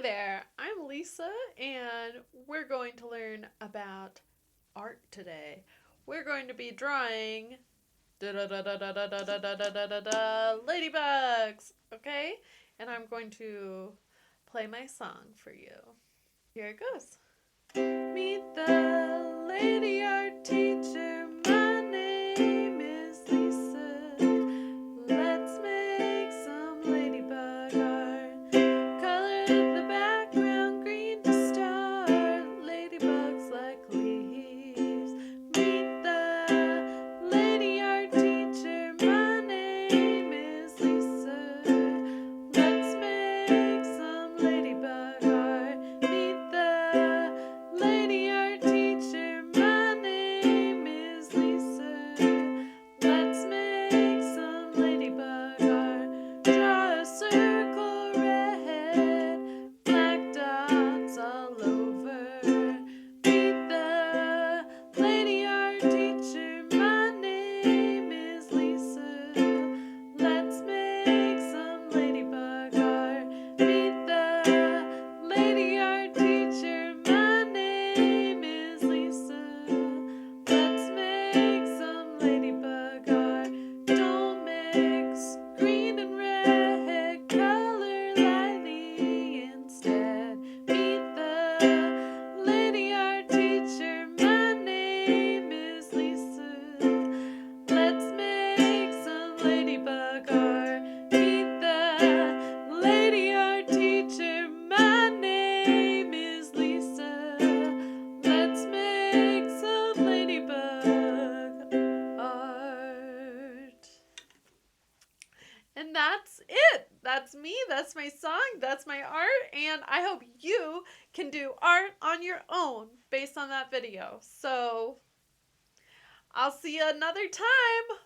there, I'm Lisa, and we're going to learn about art today. We're going to be drawing ladybugs, okay? And I'm going to play my song for you. Here it goes. Meet the lady art teacher. My name is Lisa. Let's make some ladybug art. Color the background green to start. Ladybugs like leaves. Meet the lady art teacher. My name is Lisa. Let's make some ladybug art. Meet the lady art teacher. My name is Lisa. Let's make some ladybug art. Draw a circle red, black dots all over. Meet the lady art teacher. My name is Lisa. Let's make some ladybug art. Meet the lady art teacher. My name is Lisa. Let's make some ladybug art. Don't mix green and red, color lightly instead. Meet the lady art teacher. My name is Lisa. Let's make some ladybug art. Meet the lady art teacher. My name is Lisa. Let's make some ladybug art. And that's it. That's me. That's my song. That's my art. And I hope you can do art on your own based on that video. So I'll see you another time.